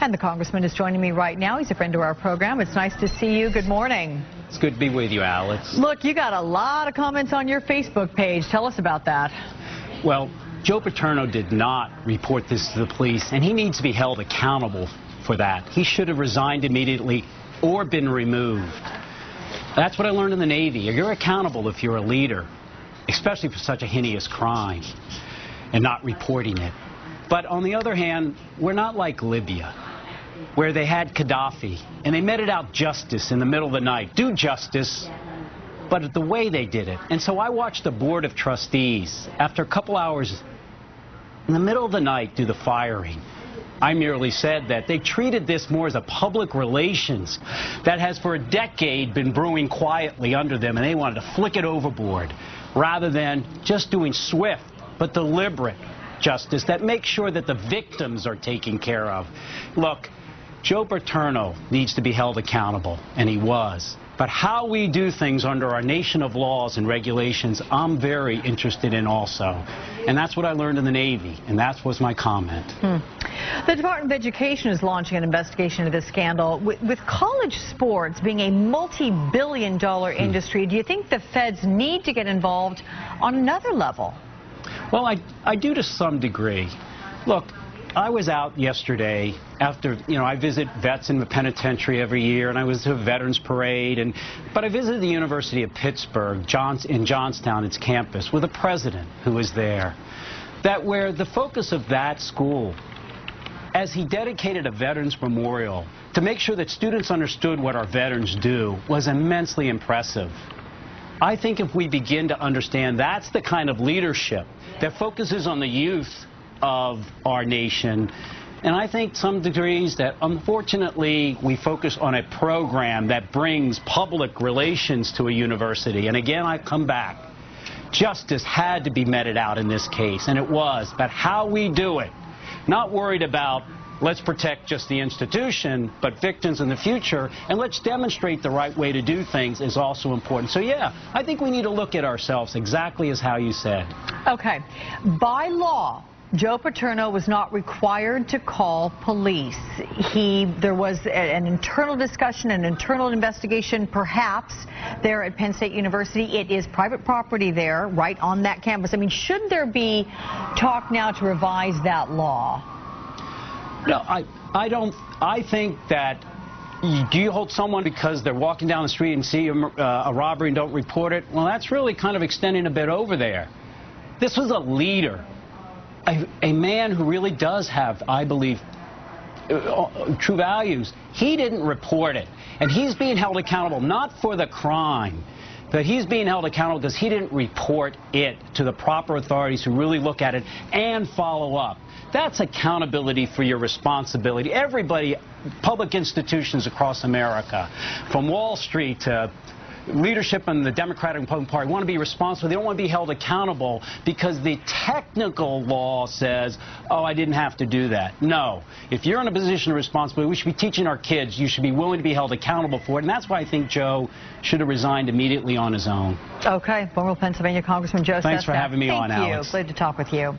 And the congressman is joining me right now. He's a friend to our program. It's nice to see you. Good morning. It's good to be with you, Alex. Look, you got a lot of comments on your Facebook page. Tell us about that. Well, Joe Paterno did not report this to the police, and he needs to be held accountable for that. He should have resigned immediately or been removed. That's what I learned in the Navy. You're accountable if you're a leader, especially for such a heinous crime, and not reporting it. But on the other hand, we're not like Libya, where they had Gaddafi, and they meted out justice in the middle of the night. Do justice, but the way they did it. And so I watched the Board of Trustees, after a couple hours in the middle of the night, do the firing. I merely said that they treated this more as a public relations that has for a decade been brewing quietly under them, and they wanted to flick it overboard rather than just doing swift but deliberate justice that makes sure that the victims are taken care of. Look, Joe Paterno needs to be held accountable, and he was. But how we do things under our nation of laws and regulations, I'm very interested in also. And that's what I learned in the Navy, and that was my comment. The Department of Education is launching an investigation into this scandal. With college sports being a multi-billion-dollar industry, do you think the feds need to get involved on another level? Well, I do to some degree. Look, I was out yesterday after, I visit vets in the penitentiary every year, and I was to a Veterans Parade, but I visited the University of Pittsburgh, in Johnstown, its campus, with a president who was there, where the focus of that school, as he dedicated a Veterans Memorial to make sure that students understood what our veterans do, was immensely impressive. I think if we begin to understand that's the kind of leadership that focuses on the youth of our nation, and I think some degrees that unfortunately we focus on a program that brings public relations to a university. And again, I come back. Justice had to be meted out in this case, and it was. But how we do it, not worried about let's protect just the institution, but victims in the future, and let's demonstrate the right way to do things is also important. So yeah, I think we need to look at ourselves exactly as how you said. Okay. By law, Joe Paterno was not required to call police. There was an internal discussion, an internal investigation, perhaps, there at Penn State University. It is private property there, right on that campus. I mean, should there be talk now to revise that law? No, I don't. I think that do you hold someone because they're walking down the street and see a robbery and don't report it? Well, that's really kind of extending a bit over there. This was a leader. A man who really does have, I believe, true values. He didn't report it, and he's being held accountable not for the crime, but he's being held accountable because he didn't report it to the proper authorities who really look at it and follow up. That's accountability for your responsibility. Everybody, public institutions across America, from Wall Street to leadership in the Democratic and Republican Party, want to be responsible. They don't want to be held accountable because the technical law says, oh, I didn't have to do that. No. If you're in a position of responsibility, we should be teaching our kids you should be willing to be held accountable for it. And that's why I think Joe should have resigned immediately on his own. Okay. Bonneville, Pennsylvania Congressman Joe Sestak. Thanks for having me on, Alex. Thank you. Glad to talk with you.